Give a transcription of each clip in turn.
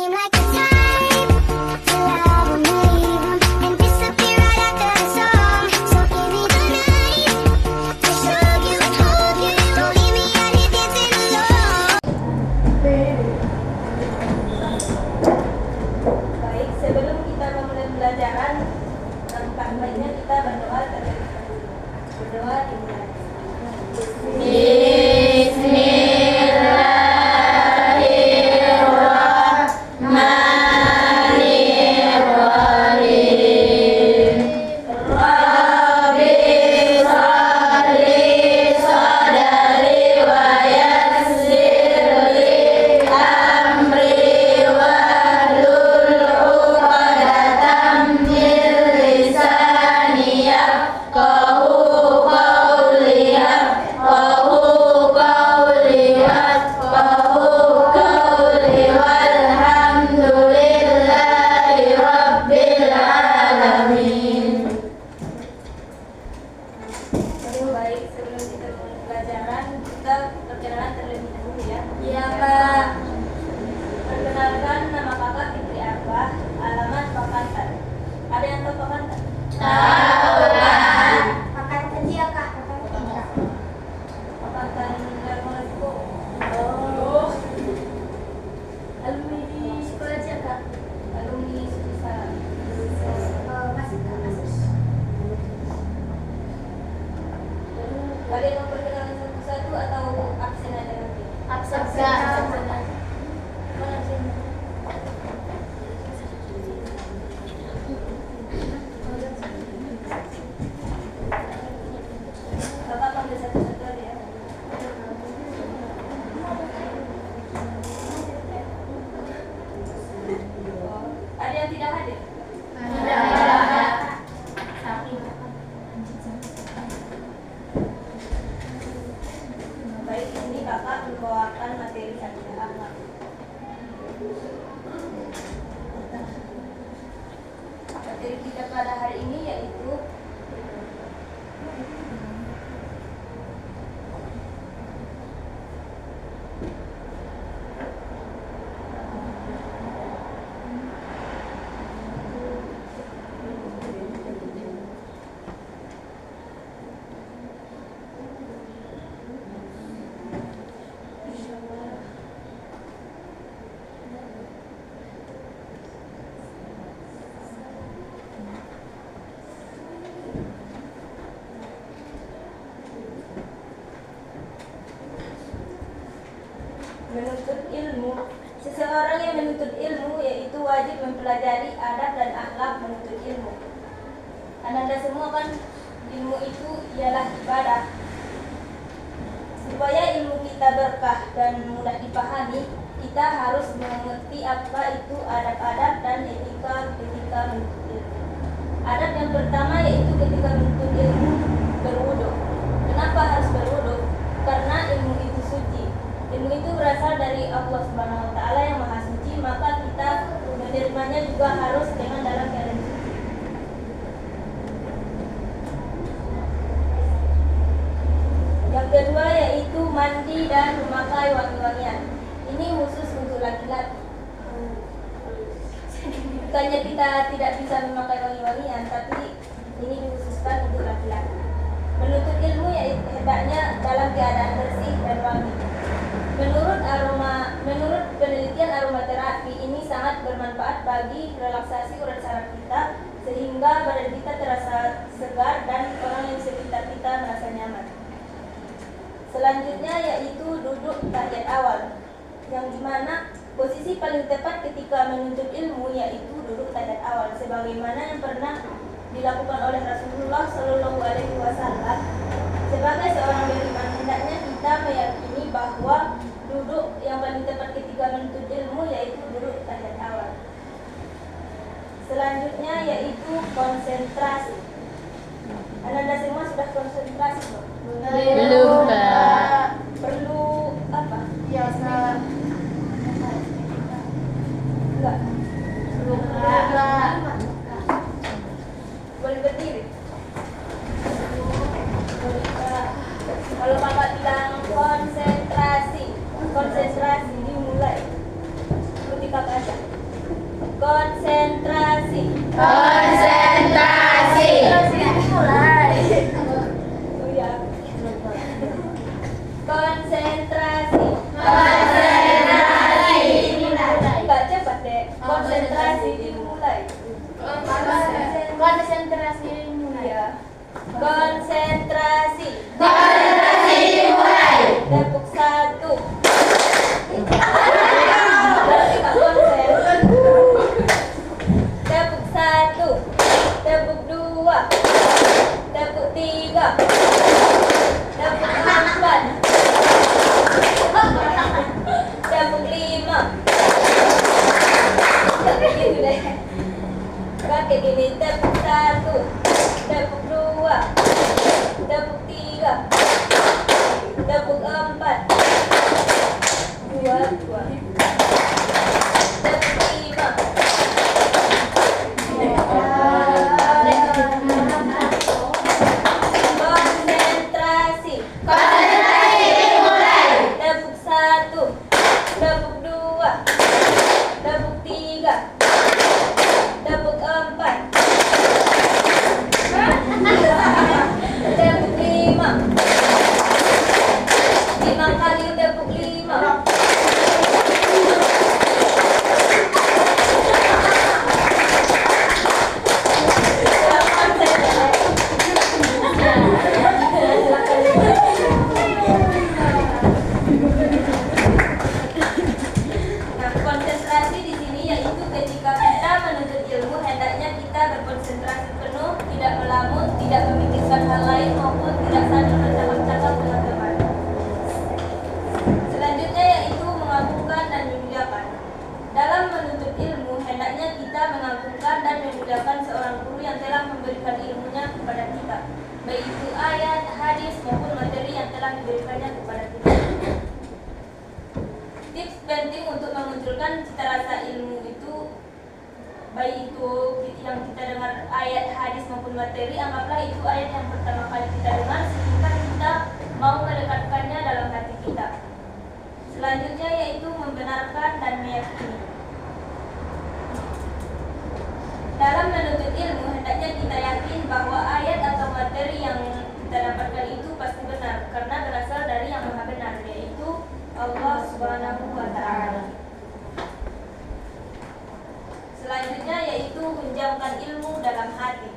seem like the type to love 'em, leave 'em, and disappear right after the song. So give me the night to show you and hold you. Don't leave me out here dancing alone. Baik, sebelum kita memulai pembelajaran, langkah baiknya kita berdoa terlebih dahulu. Berdoa dimulai. Baik, sebelum kita mulai pelajaran, kita perkenalan terlebih dahulu ya. Iya, Kak. Perkenalkan, nama kakak Fitri Arbah, alamat Pakantan. Ada yang tahu Pakantan? Tahu, Kak. Pakantan dia, Kak. Pakantan Darmoko. Oh. Alumni di sekolah aja, Kak. Alumni Sutisara. Masuk, Kak, masuk. Kalian mau perkenalan satu-satu atau absen aja nanti? Absen. Absen aja. Mana absennya? Kakak panggil satu-satu aja ya. Ada yang tidak hadir? Baik, ini kakak membawakan materi akidah akhlak. Materi kita pada hari ini yaitu menuntut ilmu. Seseorang yang menuntut ilmu yaitu wajib mempelajari adab dan akhlak menuntut ilmu. Ananda semua kan ilmu itu ialah ibadah. Supaya ilmu kita berkah dan mudah dipahami, kita harus mengerti apa itu adab-adab dan etika ketika menuntut ilmu. Adab yang pertama yaitu ketika menuntut ilmu berwudu. Kenapa harus berwudu? Karena ilmu itu suci. Ilmu itu berasal dari Allah Subhanahu wa taala yang Maha Suci, maka kita menerimanya juga harus dengan dalam keadaan suci. Yang kedua yaitu mandi dan memakai wangi-wangian. Ini khusus untuk laki-laki. Bukannya kita tidak bisa memakai wangi-wangian, tapi ini dikhususkan untuk laki-laki. Menuntut ilmu yaitu hendaknya dalam keadaan bersih dan wangi. Menurut penelitian aromaterapi ini sangat bermanfaat bagi relaksasi urat saraf kita sehingga badan kita terasa segar dan orang yang sekitar kita merasa nyaman. Selanjutnya yaitu duduk tahiyat awal, yang dimana posisi paling tepat ketika menuntut ilmu yaitu duduk tahiyat awal, sebagaimana yang pernah dilakukan oleh Rasulullah Shallallahu Alaihi Wasallam. Sebagai seorang beriman, hendaknya kita meyakini bahwa duduk yang paling tepat ketika menuntut ilmu yaitu duduk tahiyat awal. Selanjutnya yaitu konsentrasi. Ananda semua sudah konsentrasi belum? Belum, Kak. Perlu apa? Biasa. Enggak. Enggak. Boleh berdiri. Kalau kakak bilang konsentrasi dimulai. Seperti kakak aja. Berarti nggak konsen. Tepuk 1, tepuk 2, tepuk 3, tepuk 4, tepuk 5. Begitu deh. Kan kayak gini, tepuk 1, tepuk 2, tepuk 3, tepuk 4, 2, 2, tepuk 5. Konsentrasi. Tepuk 1, tepuk 2, tepuk 3, tepuk 4, tepuk 5. 5 kali tepuk 5. Nah, konsentrasi di sini yaitu ketika kita menuntut ilmu, hendaknya kita berkonsentrasi penuh, tidak melamun, tidak memikirkan hal lain maupun tidak sambil bercakap-cakap dengan teman. Selanjutnya yaitu mengagungkan dan memuliakan. Dalam menuntut ilmu, hendaknya kita mengagungkan dan memuliakan seorang guru yang telah memberikan ilmunya kepada kita, baik itu ayat, hadis maupun materi yang telah diberikannya kepada kita. Tips penting untuk memunculkan cita rasa ilmu itu, baik itu yang kita dengar ayat, hadis maupun materi, anggaplah itu ayat yang pertama kali kita dengar sehingga kita mau mendekatkannya dalam hati kita. Selanjutnya yaitu membenarkan dan meyakini. Dalam menuntut ilmu, hendaknya kita yakin bahwa ayat atau materi yang kita dapatkan itu pasti benar, karena berasal dari yang maha benar, yaitu Allah Subhanahu wa Ta'ala. Selanjutnya yaitu hunjamkan ilmu dalam hati.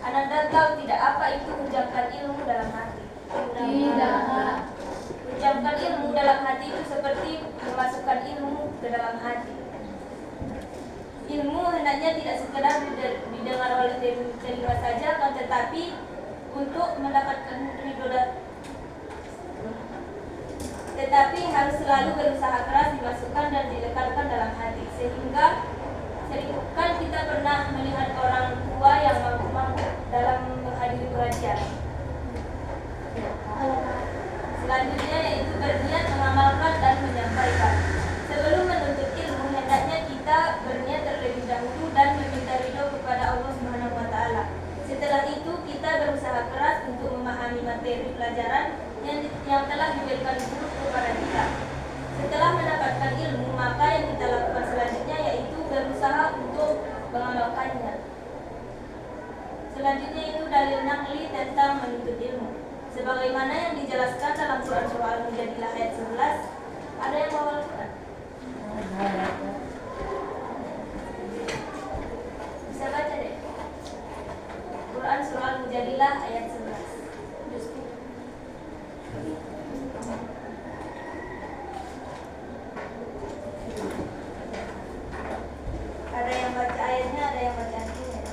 Ananda tahu tidak apa itu hunjamkan ilmu dalam hati? Tidak. Hunjamkan ilmu dalam hati itu seperti memasukkan ilmu ke dalam hati. Ilmu hendaknya tidak sekedar didengar oleh telinga saja, akan tetapi untuk mendapatkan ridho, tetapi harus selalu berusaha keras dimasukkan dan dilekatkan dalam hati, sehingga kan kita pernah melihat orang tua yang mampu dalam menghadiri pengajian. Selanjutnya yaitu berniat mengamalkan dan menyampaikan. Sebelum menuntut ilmu, hendaknya kita berniat terlebih dahulu dan meminta ridho kepada Allah Subhanahu wa Ta'ala. Setelah itu kita berusaha keras untuk memahami materi pelajaran yang telah diberikan guru kepada kita. Setelah mendapatkan ilmu, maka yang kita lakukan selanjutnya yaitu berusaha untuk mengamalkannya. Selanjutnya itu dalil naqli tentang menuntut ilmu. Sebagaimana yang dijelaskan dalam Quran Surah Al-Mujadilah ayat 11. Ada yang mau Al-Quran? Bisa baca deh. Quran Surah Al-Mujadilah ayat 11. Ada yang baca ayatnya, ada yang baca artinya.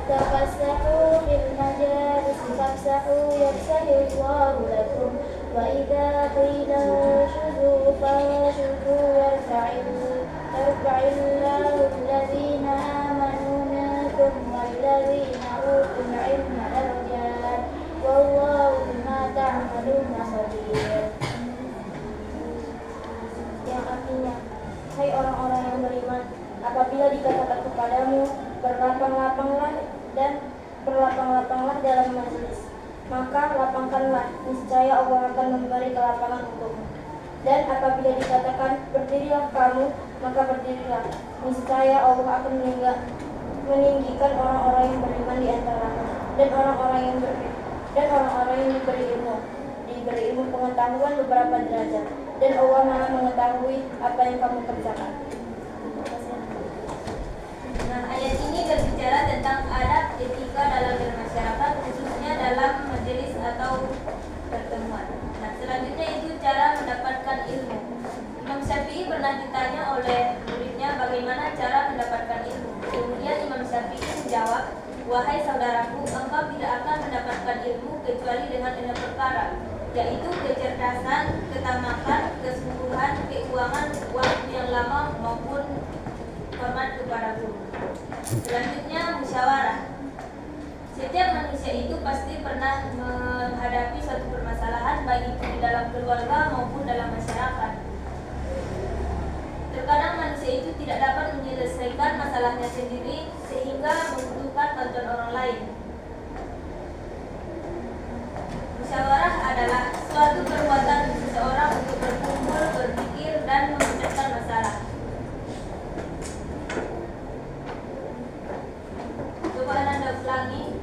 تفسحوا في المجالس فافسحوا يفسح الله لكم وإذا قيل انشزوا فانشزوا يرفع الله الذين آمنوا منكم والذين أوتوا العلم درجات والله بما تعملون خبير. Yang artinya, hai orang-orang yang beriman, apabila dikatakan kepadamu, berlapang-lapanglah dalam majelis, maka lapangkanlah, niscaya Allah akan memberi kelapangan untukmu. Dan apabila dikatakan berdirilah kamu, maka berdirilah, niscaya Allah akan meninggikan orang-orang yang beriman di antara kamu dan orang-orang yang diberi ilmu pengetahuan beberapa derajat, dan Allah Maha mengetahui apa yang kamu kerjakan. Nah, ayat ini berbicara tentang adab etika dalam bermasyarakat, khususnya dalam majelis atau pertemuan. Nah, selanjutnya itu cara mendapatkan ilmu. Imam Syafi'i pernah ditanya oleh muridnya bagaimana cara mendapatkan ilmu. Kemudian Imam Syafi'i menjawab, wahai saudaraku, engkau tidak akan mendapatkan ilmu kecuali dengan 6 perkara, yaitu kecerdasan, ketamakan, kesungguhan, keuangan, waktu yang lama maupun hormat kepada guru. Selanjutnya musyawarah. Setiap manusia itu pasti pernah menghadapi suatu permasalahan, baik itu di dalam keluarga maupun dalam masyarakat. Terkadang manusia itu tidak dapat menyelesaikan masalahnya sendiri sehingga membutuhkan bantuan orang lain. Musyawarah adalah suatu perbuatan seseorang untuk berkumpul, berpikir, dan memecahkan masalah. Coba Anda ulangi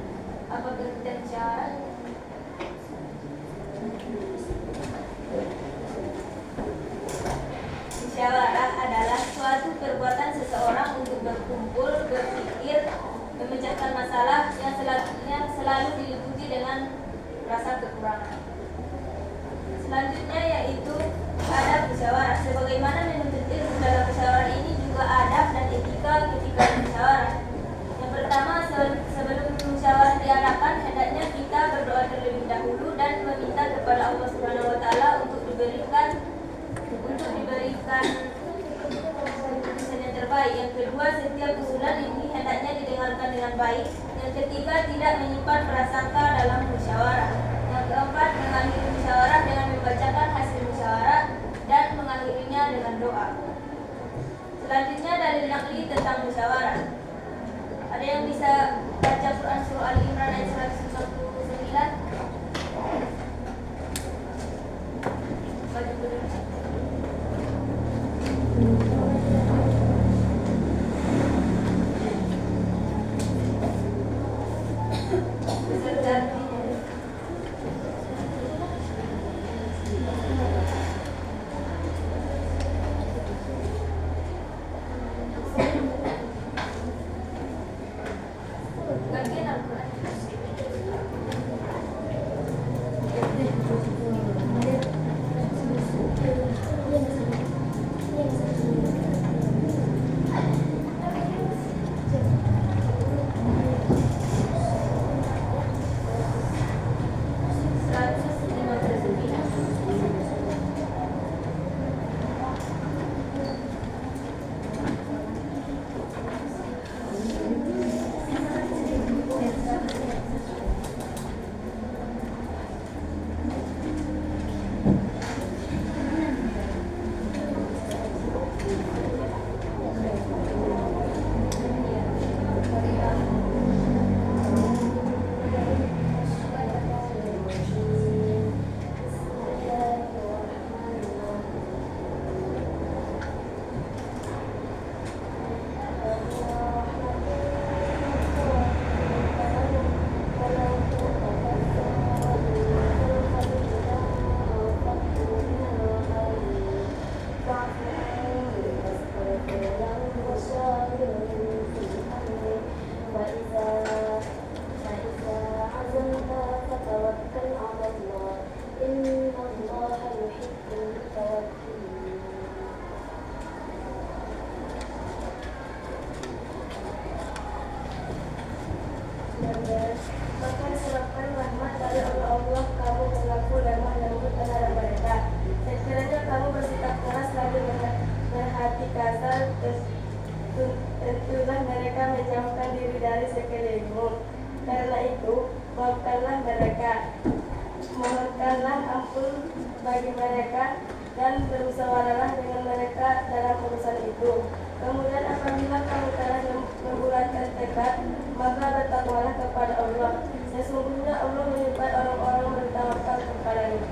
apa pengertian musyawarah? Musyawarah adalah suatu perbuatan seseorang untuk berkumpul, berpikir, memecahkan masalah yang selalu diliputi dengan rasa kekurangan. Selanjutnya yaitu adab musyawarah. Sebagaimana menuntut ilmu dalam musyawarah ini juga adab dan etika ketika musyawarah. Yang pertama, sebelum musyawarah diadakan, hendaknya kita berdoa terlebih dahulu dan meminta kepada Allah Subhanahu wa taala untuk diberikan keputusan yang terbaik. Yang kedua, setiap usulan ini hendaknya didengarkan dengan baik. Yang ketiga, tidak menyimpan prasangka dalam musyawarah. Yang keempat, mengakhiri musyawarah dengan membacakan hasil musyawarah dan mengakhirinya dengan doa. Selanjutnya dalil naqli tentang musyawarah. Ada yang bisa baca Quran surah Al-Imran ayat 149? Baca dulu. Bagian Al-Quran. menyebabkan rahmat dari Allah kamu berlaku lemah lembut terhadap mereka. Sekiranya kamu bersikap keras lagi berhati kasar, tentulah mereka menjauhkan diri dari sekelilingmu. Karena itu, maafkanlah mereka, mohonkanlah ampun bagi mereka, dan bermusyawarahlah dengan mereka dalam urusan itu. Kemudian apabila kamu telah membulatkan tekad, maka bertakwalah kepada Allah. Sesungguhnya Allah menyukai orang-orang bertawakal kepadanya.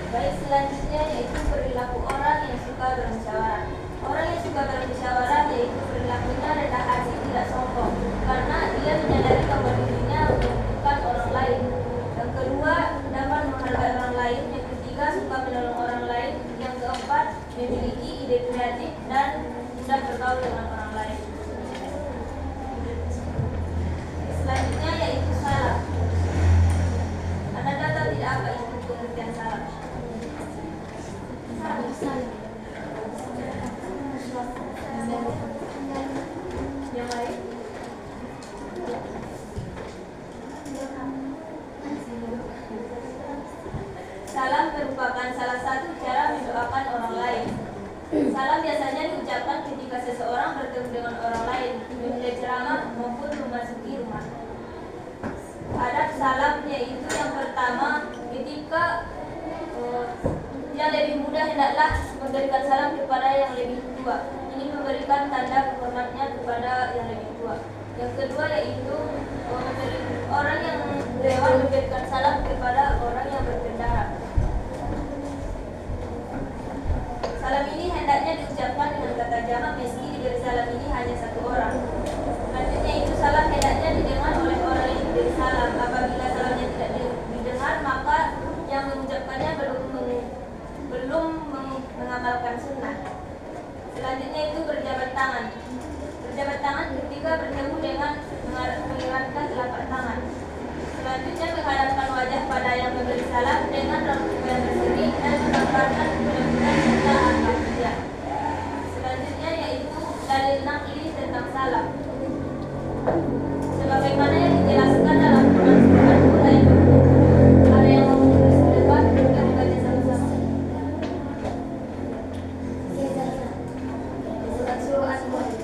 Baik, selanjutnya yaitu perilaku orang yang suka bermusyawarah. Orang yang suka bermusyawarah yaitu perilakunya rendah hati, tidak sombong, karena dia menyadari bahwa dirinya membutuhkan orang lain. Yang kedua, dapat menghargai orang lain. Yang ketiga, suka menolong orang lain. Yang keempat, memiliki ide kreatif dan mudah bergaul dengan orang lain. Selanjutnya yaitu salam. Anda tahu tidak apa itu pengertian salam? Yang lain? Salam merupakan salah satu cara mendoakan orang lain. Salam biasanya diucapkan ketika seseorang bertemu dengan orang lain, memulai ceramah maupun memasuki rumah. Adab salam yaitu yang pertama, ketika yang lebih muda hendaklah memberikan salam kepada yang lebih tua. Ini memberikan tanda hormatnya kepada yang lebih tua. Yang kedua yaitu orang yang lewat memberikan salam kepada orang yang berkendara. Salam ini hendaknya diucapkan dengan kata jamak meski diberi salam ini hanya satu orang. Selanjutnya itu salam hendaknya didengar oleh orang yang diberi salam. Apabila salamnya tidak didengar, maka yang mengucapkannya belum mengamalkan sunnah. Selanjutnya itu berjabat tangan. Berjabat tangan ketika bertemu dengan mengiratkan telapak tangan. Selanjutnya menghadapkan wajah pada yang memberi salam dengan rambut yang berseri dan menggambarkan mudah-mudahan serta al-fatihah. Selanjutnya yaitu dalil naqli tentang salam. Sebagaimana yang dijelaskan dalam Quran surah Al-Qur'an ayat 27. Ada yang mau menulis di depan, kita membaca sama-sama. Surah Al-Qur'an.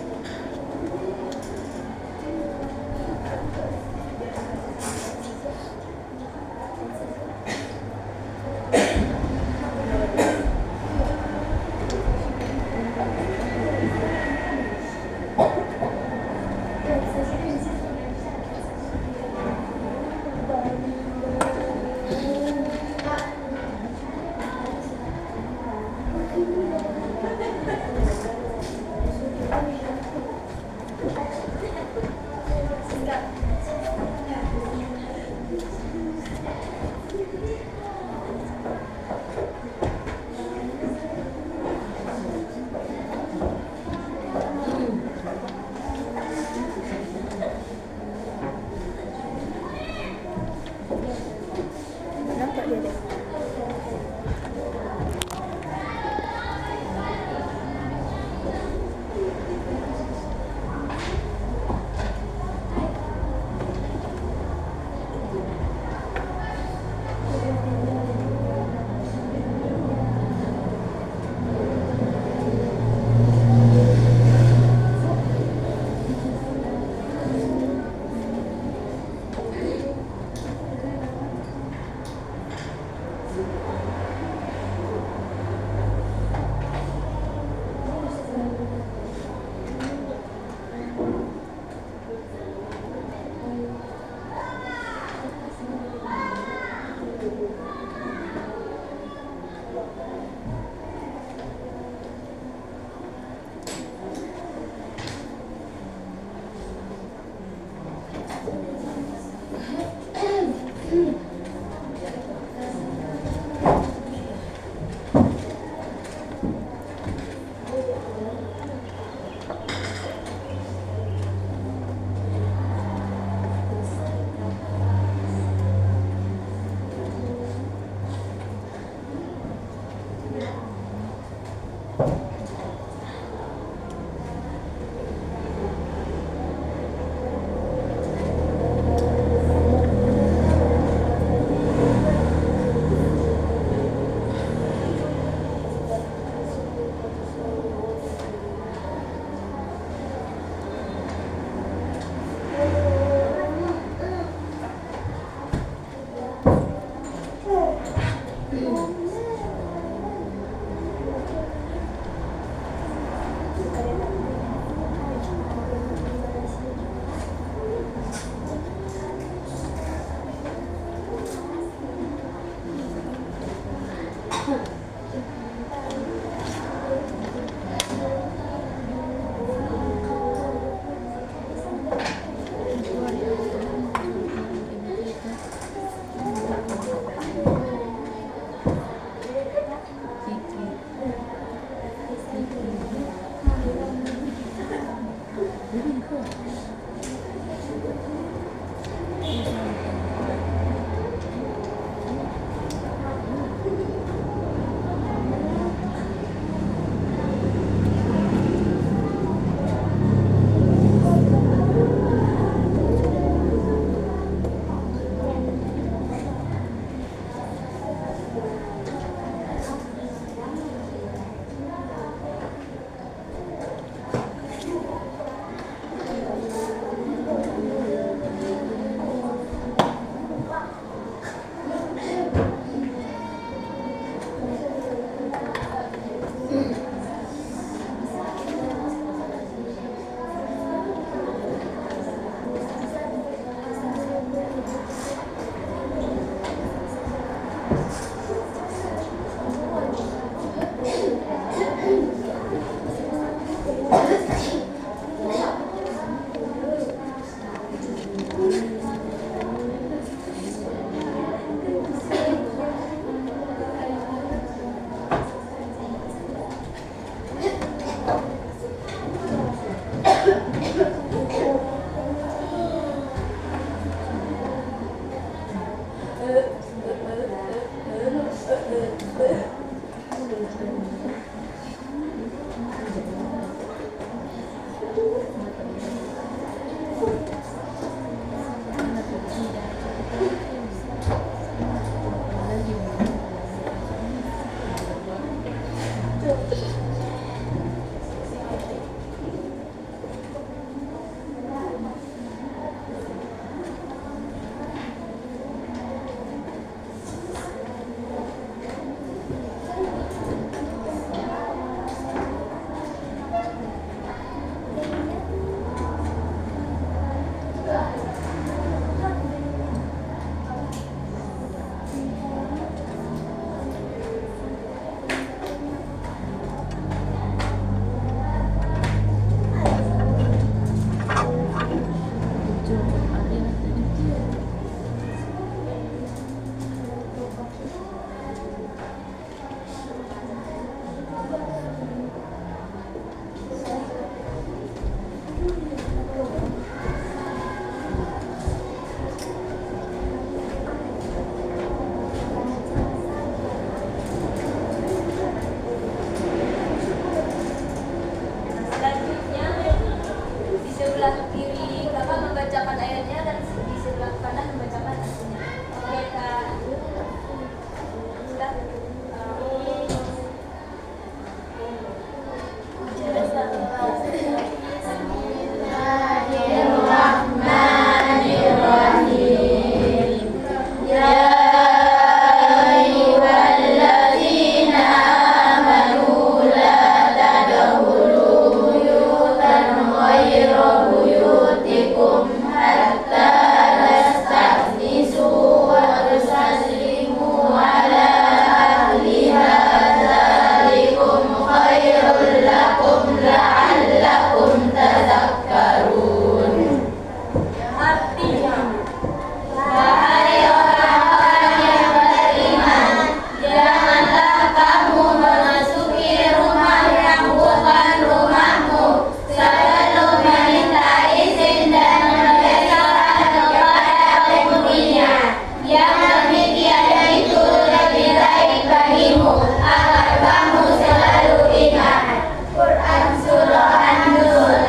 Selanjutnya di sebelah kiri kakak membacakan ayatnya dan di sebelah kanan membacakan artinya. Oke kak. Sudah. Artinya, wahai orang-orang yang beriman, janganlah kamu memasuki rumah yang bukan rumahmu sebelum meminta izin dan memberikan kepada penghuninya. Yang demikian itu lebih baik bagimu agar kamu selalu ingat. Quran Surah An-Nur.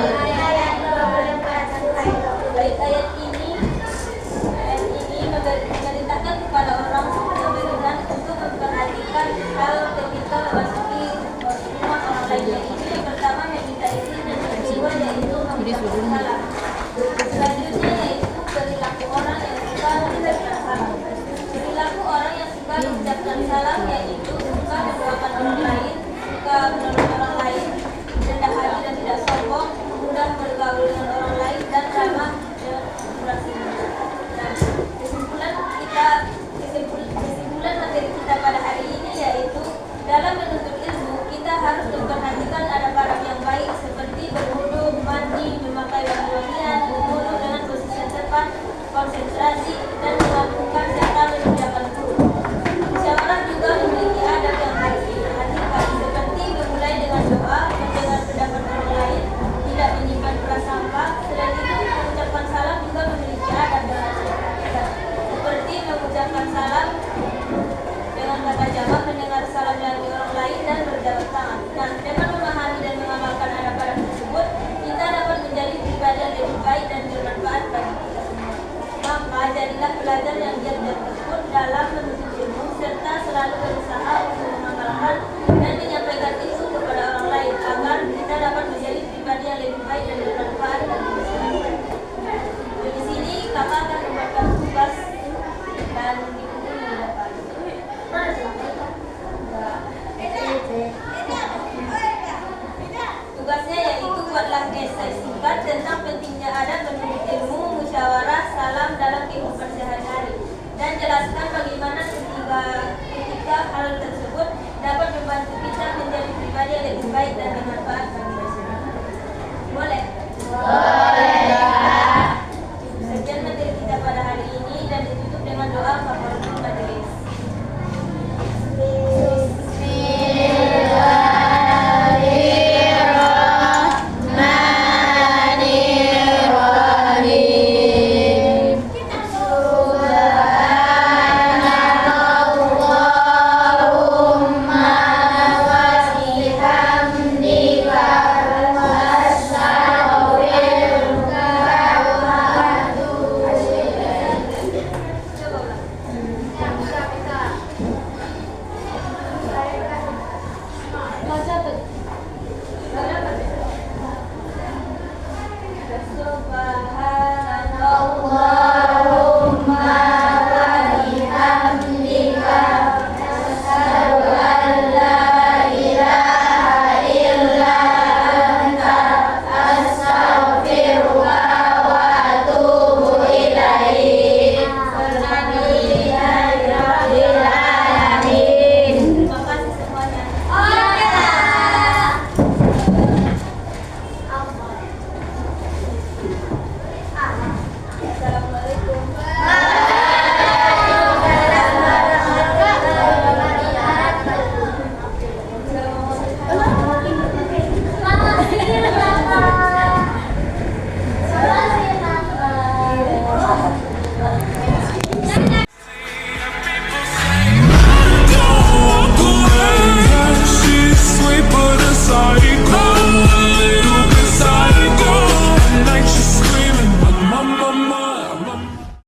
Ayat ini memerintahkan kepada orang yang beriman untuk memperhatikan hal ketika memasuki rumah orang lain, yaitu yang pertama meminta izin dan yang kedua yaitu mengucapkan salam. Selanjutnya yaitu perilaku orang yang suka mengucapkan salam. Perilaku orang yang suka mengucapkan salam yaitu suka mendoakan orang lain, suka menolong orang lain, rendah hati dan tidak sombong, mudah bergaul dengan orang lain dan ramah dan murah hati. Nah, kesimpulan materi kita pada hari ini yaitu dalam menuntut ilmu kita harus memperhatikan adab-adab yang baik seperti berwudu, mandi, memakai wangi-wangian, wudu dengan posisi yang tepat, konsentrasi dan melakukan serta mengerjakan guru. Musyawarah juga memiliki adab yang harus diperhatikan seperti memulai dengan belajar yang giat dan tekun dalam menuntut ilmu serta selalu berusaha untuk mengamalkan dan menyampaikan ilmu kepada orang lain agar kita dapat menjadi pribadi yang lebih baik dan bermanfaat bagi masyarakat. Di sini kakak akan membuatkan tugas dan dikumpul di depan. Tugasnya yaitu buatlah esai singkat tentang pentingnya adab menuntut ilmu, musyawarah, salam dalam kehidupan sehari-hari, dan jelaskan bagaimana ketika hal tersebut dapat membantu kita menjadi pribadi yang lebih baik dan bermanfaat.